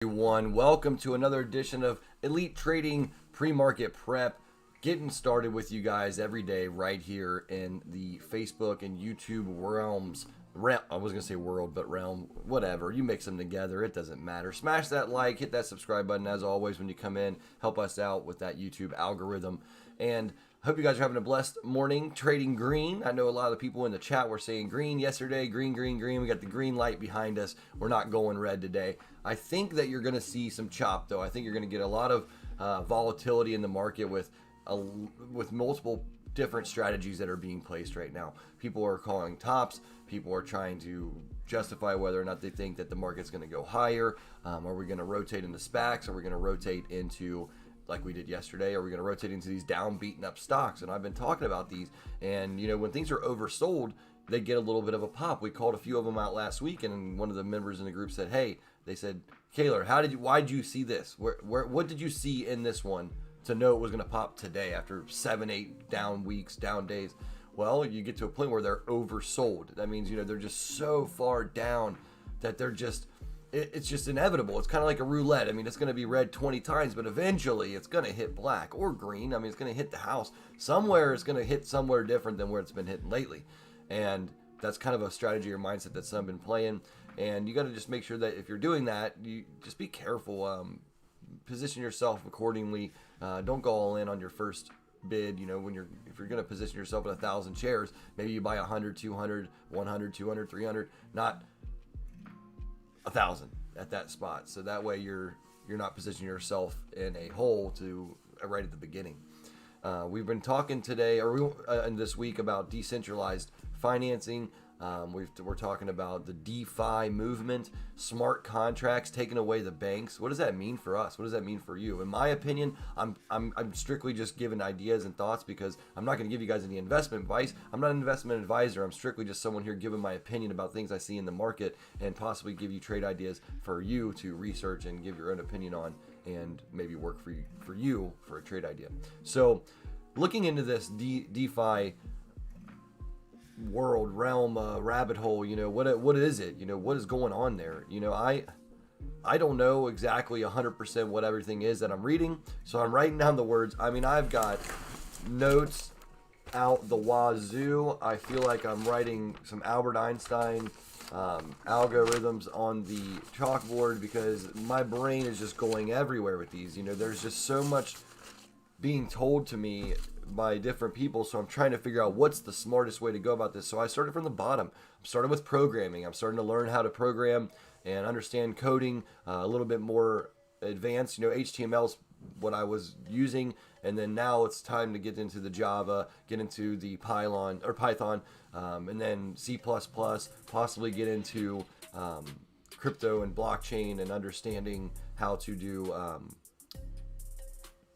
Everyone, welcome to another edition of Elite Trading Pre-Market Prep. Getting started with you guys every day right here in the Facebook and YouTube realms. I was going to say world, but realm, whatever. You mix them together. It doesn't matter. Smash that like, hit that subscribe button as always when you come in. Help us out with that YouTube algorithm. And I hope you guys are having a blessed morning trading green. I know a lot of the people in the chat were saying green yesterday, green. We got the green light behind us. We're not going red today. I think that you're going to see some chop, though. I think you're going to get a lot of volatility in the market with multiple different strategies that are being placed right now. People are calling tops. People are trying to justify whether or not they think that the market's going to go higher. Are we going to rotate into SPACs? Are we going to rotate into, like we did yesterday, are we going to rotate into these down beaten up stocks? And I've been talking about these, and when things are oversold, they get a little bit of a pop. We called a few of them out last week, and one of the members in the group said, hey, they said, Kaylor, why did you see this? What did you see in this one to know it was going to pop today after 7-8 down weeks, down days? Well, you get to a point where they're oversold. That means, they're just so far down that it's just inevitable. It's kind of like a roulette. I mean, it's going to be red 20 times, but eventually it's going to hit black or green. I mean, it's going to hit the house. Somewhere it's going to hit somewhere different than where it's been hitting lately. And that's kind of a strategy or mindset that some have been playing. And you got to just make sure that if you're doing that, you just be careful. Position yourself accordingly. Don't go all in on your first bid. If you're going to position yourself with 1,000 shares, maybe you buy 100, 200, 100, 200, 300, not 1,000 at that spot. So that way you're not positioning yourself in a hole to right at the beginning. We've been talking today and this week about decentralized financing. We're talking about the DeFi movement, smart contracts taking away the banks. What does that mean for us? What does that mean for you? In my opinion, I'm strictly just giving ideas and thoughts because I'm not going to give you guys any investment advice. I'm not an investment advisor. I'm strictly just someone here giving my opinion about things I see in the market and possibly give you trade ideas for you to research and give your own opinion on and maybe work for you for a trade idea. So looking into this DeFi world realm rabbit hole, what is it? What is going on there? I don't know exactly 100% what everything is that I'm reading, so I'm writing down the words. I mean, I've got notes out the wazoo. I feel like I'm writing some Albert Einstein algorithms on the chalkboard because my brain is just going everywhere with these. There's just so much being told to me by different people, so I'm trying to figure out what's the smartest way to go about this. So I started from the bottom. I'm starting with programming. I'm starting to learn how to program and understand coding a little bit more advanced. HTML's what I was using, and then now it's time to get into the Java, get into the Python, and then C++, possibly get into crypto and blockchain and understanding how to do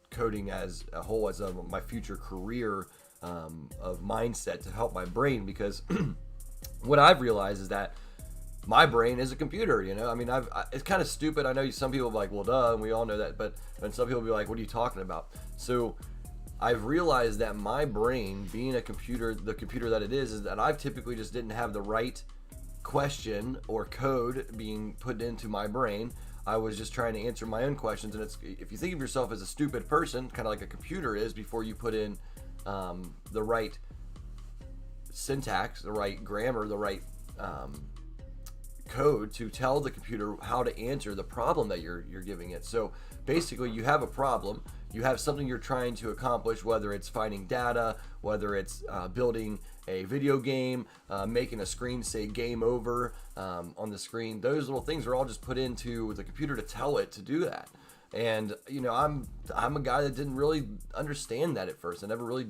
coding as a whole, as my future career of mindset to help my brain, because what I've realized is that my brain is a computer. I mean, it's kind of stupid. I know some people are like, well, duh, and we all know that, but then some people will be like, what are you talking about? So I've realized that my brain, being a computer, the computer that it is that I've typically just didn't have the right question or code being put into my brain. I was just trying to answer my own questions, and if you think of yourself as a stupid person, kind of like a computer is, before you put in the right syntax, the right grammar, the right code to tell the computer how to answer the problem that you're giving it. So basically, you have a problem, you have something you're trying to accomplish, whether it's finding data, whether it's building a video game, making a screen say game over on the screen. Those little things are all just put into the computer to tell it to do that. And I'm a guy that didn't really understand that at first. I never really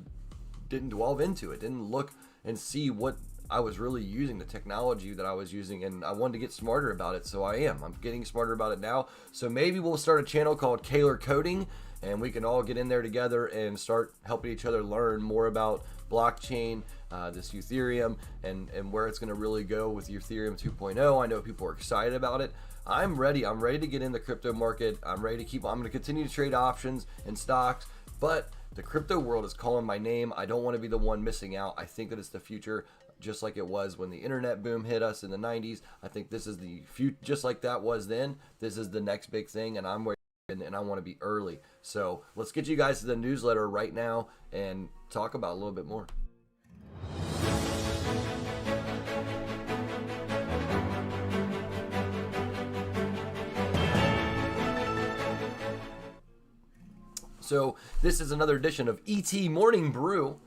didn't delve into it, didn't look and see what I was really using, the technology that I was using, and I wanted to get smarter about it. So I'm getting smarter about it now. So maybe we'll start a channel called Kaylor Coding, and we can all get in there together and start helping each other learn more about blockchain, this Ethereum, and where it's going to really go with Ethereum 2.0. I know people are excited about it. I'm ready. I'm ready to get in the crypto market. I'm going to continue to trade options and stocks, but the crypto world is calling my name. I don't want to be the one missing out. I think that it's the future. just like it was when the internet boom hit us in the 90s. I think this is the future, just like that was then. This is the next big thing, and I'm waiting, and I want to be early. So let's get you guys to the newsletter right now and talk about a little bit more. So this is another edition of ET Morning Brew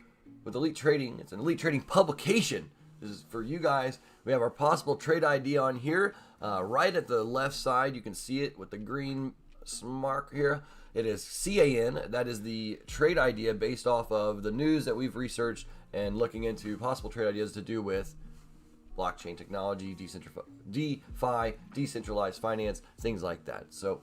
with Elite Trading. It's an Elite Trading publication. This is for you guys. We have our possible trade idea on here. Right at the left side, you can see it with the green mark here. It is CAN. That is the trade idea based off of the news that we've researched and looking into possible trade ideas to do with blockchain technology, DeFi, decentralized finance, things like that. So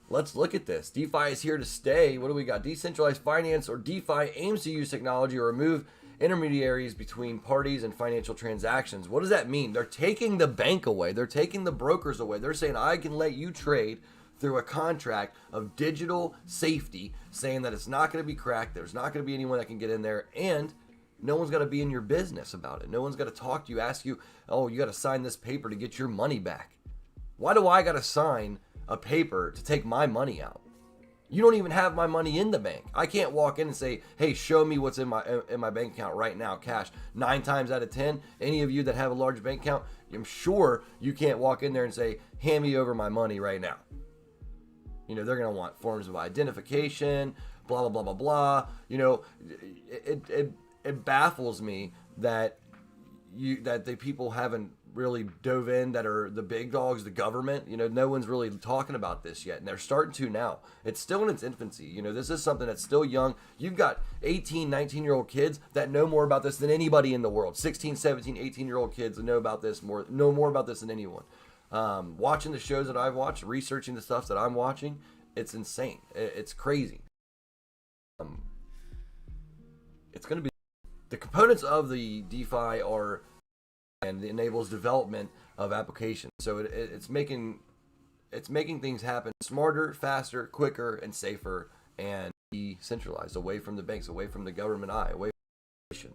let's look at this. DeFi is here to stay. What do we got? Decentralized finance, or DeFi, aims to use technology or remove intermediaries between parties and financial transactions. What does that mean? They're taking the bank away. They're taking the brokers away. They're saying, I can let you trade through a contract of digital safety, saying that it's not going to be cracked. There's not going to be anyone that can get in there, and no one's got to be in your business about it. No one's got to talk to you, ask you, oh, you got to sign this paper to get your money back. Why do I got to sign a paper to take my money out? You don't even have my money in the bank. I can't walk in and say, hey, show me what's in my bank account right now, cash. 9 times out of 10, any of you that have a large bank account, I'm sure you can't walk in there and say, hand me over my money right now. You know, they're going to want forms of identification, blah, blah, blah, blah, blah. You know, it baffles me that the people haven't really dove in, that are the big dogs, the government. You know, no one's really talking about this yet, and they're starting to now. It's still in its infancy. You know, this is something that's still young. You've got 18, 19-year-old kids that know more about this than anybody in the world. 16, 17, 18-year-old kids know more about this than anyone. Watching the shows that I've watched, researching the stuff that I'm watching, it's insane. It's crazy. It's going to be, the components of the DeFi are, and it enables development of applications. So it's making things happen smarter, faster, quicker, and safer, and decentralized, away from the banks, away from the government eye, away from the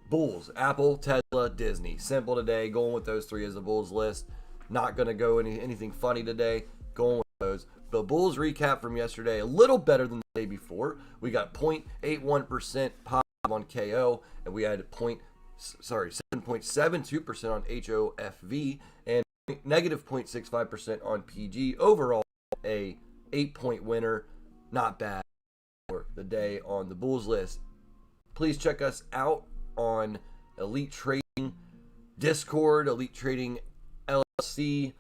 Bulls: Apple, Tesla, Disney. Simple today. Going with those three as the Bulls list. Not going to go anything funny today. Going with those. The Bulls recap from yesterday, a little better than the day before. We got 0.81% positive on KO, and we had 7.72% on HOFV, and negative 0.65% on PG. Overall, a 8-point winner. Not bad for the day on the Bulls list. Please check us out on Elite Trading Discord, Elite Trading LLC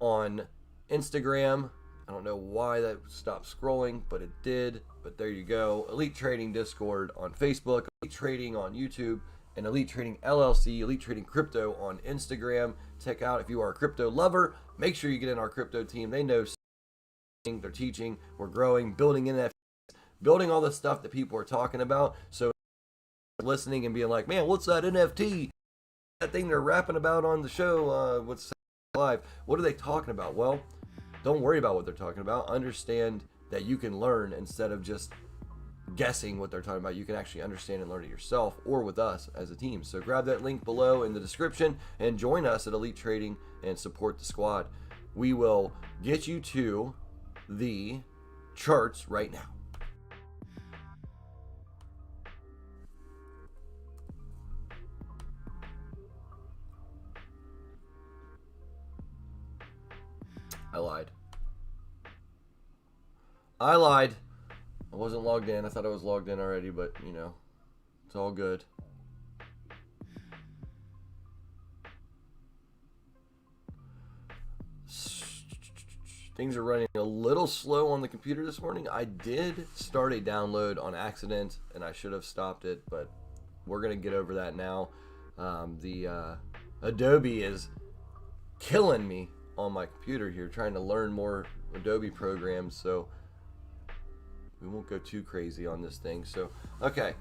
on Instagram. I don't know why that stopped scrolling, but it did. But there you go. Elite Trading Discord on Facebook, Elite Trading on YouTube, and Elite Trading LLC, Elite Trading Crypto on Instagram. Check out if you are a crypto lover. Make sure you get in our crypto team. They know they're teaching. We're growing, building NFTs, building all the stuff that people are talking about. So listening and being like, man, what's that NFT? That thing they're rapping about on the show, what's live? What are they talking about? Well, don't worry about what they're talking about. Understand that you can learn instead of just guessing what they're talking about. You can actually understand and learn it yourself, or with us as a team. So grab that link below in the description and join us at Elite Trading and support the squad. We will get you to the charts right now. I lied. I wasn't logged in. I thought I was logged in already, but, you know, it's all good. Things are running a little slow on the computer this morning. I did start a download on accident, and I should have stopped it, but we're going to get over that now. The Adobe is killing me on my computer here, trying to learn more Adobe programs, so we won't go too crazy on this thing. So, okay,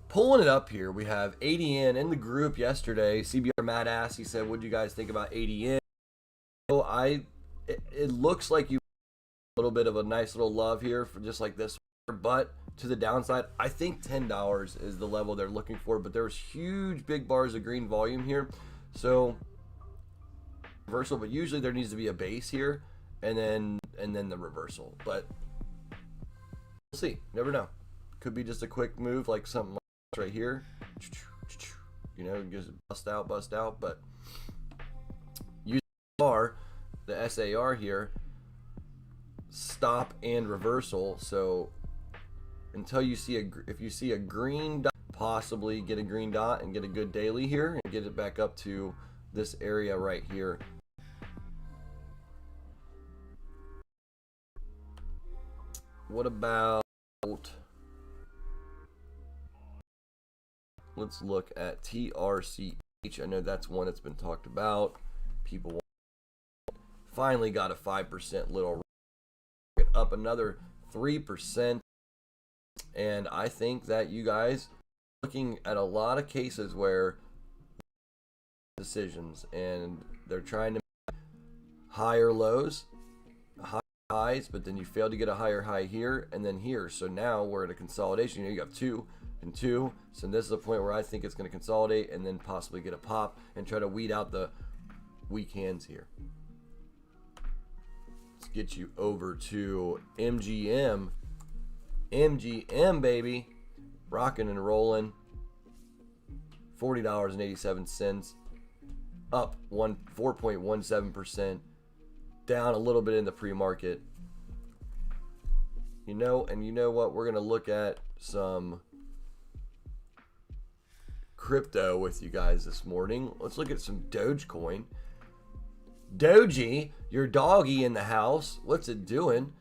pulling it up here, we have ADN in the group yesterday. CBR Mad Ass, he said, what do you guys think about ADN? So it looks like you a little bit of a nice little love here for just like this, but to the downside. I think $10 is the level they're looking for, but there's huge big bars of green volume here. So reversal, but usually there needs to be a base here and then the reversal. But we'll see. Never know. Could be just a quick move like something like this right here. You know, just bust out, but use the SAR here, stop and reversal. So until you see if you see a green dot, possibly get a green dot and get a good daily here and get it back up to this area right here. What about, let's look at TRCH. I know that's one that's been talked about. People want, finally got a 5% little up another 3%. And I think that you guys looking at a lot of cases where decisions and they're trying to make higher lows, high highs, but then you fail to get a higher high here and then here. So now we're at a consolidation. You know, you got 2 and 2. So this is a point where I think it's going to consolidate and then possibly get a pop and try to weed out the weak hands here. Let's get you over to MGM. MGM, baby, rocking and rolling. $40.87, up 4.17%, down a little bit in the pre-market. You know, and you know what? We're gonna look at some crypto with you guys this morning. Let's look at some Dogecoin. Doji, your doggy in the house. What's it doing?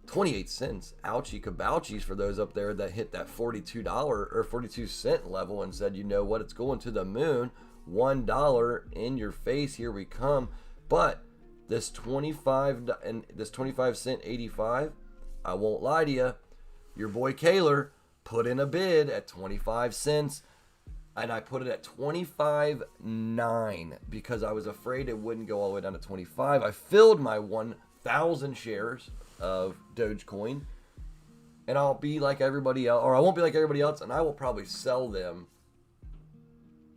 28 cents. Ouchie kabouchies for those up there that hit that $42 or 42-cent level and said, you know what, it's going to the moon. $1 in your face, here we come. But this 25 and this 25 cent 85, I won't lie to you, your boy Kaler put in a bid at 25 cents and I put it at 25.9 because I was afraid it wouldn't go all the way down to 25. I filled my 1,000 shares of Dogecoin, and I'll be like everybody else, or I won't be like everybody else, and I will probably sell them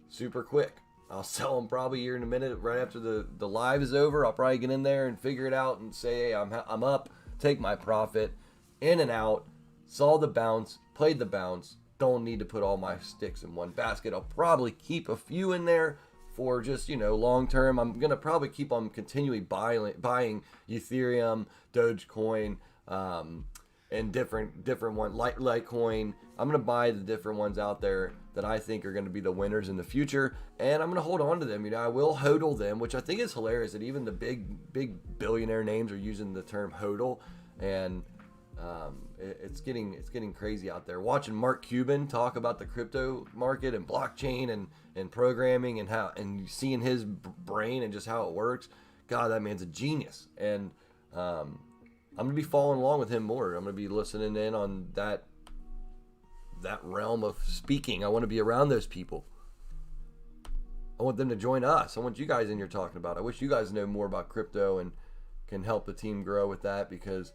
super quick. I'll sell them probably here in a minute, right after the live is over. I'll probably get in there and figure it out and say, hey, I'm up, take my profit, in and out, saw the bounce, played the bounce, don't need to put all my sticks in one basket. I'll probably keep a few in there for just, you know, long term. I'm gonna probably keep on continually buying Ethereum, Dogecoin, and different one, Litecoin. I'm gonna buy the different ones out there that I think are gonna be the winners in the future, and I'm gonna hold on to them. You know, I will hodl them, which I think is hilarious that even the big billionaire names are using the term hodl, and it's getting crazy out there. Watching Mark Cuban talk about the crypto market and blockchain and programming and seeing his brain and just how it works. God, that man's a genius. And I'm gonna be following along with him more. I'm gonna be listening in on that realm of speaking. I want to be around those people. I want them to join us. I want you guys in here talking about it. I wish you guys know more about crypto and can help the team grow with that, because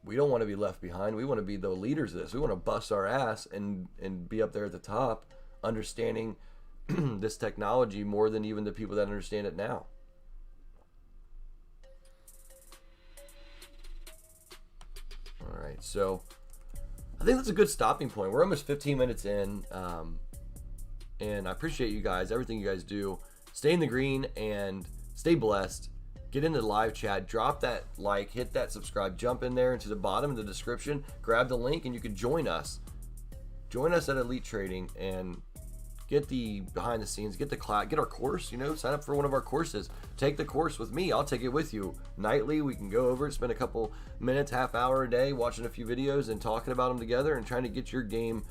we don't want to be left behind. We want to be the leaders of this. We want to bust our ass and be up there at the top, understanding this technology more than even the people that understand it now. All right, so I think that's a good stopping point. We're almost 15 minutes in, and I appreciate you guys, everything you guys do. Stay in the green and stay blessed. Get into the live chat, drop that like, hit that subscribe, jump in there into the bottom of the description, grab the link, and you can join us. Join us at Elite Trading and get the behind the scenes, get the class, get our course, you know, sign up for one of our courses. Take the course with me. I'll take it with you. Nightly, we can go over it, spend a couple minutes, half hour a day, watching a few videos and talking about them together and trying to get your game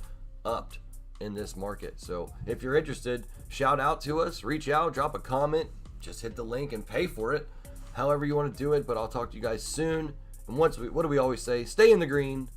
upped in this market. So if you're interested, shout out to us, reach out, drop a comment, just hit the link and pay for it. However you want to do it, but I'll talk to you guys soon. And what do we always say? Stay in the green.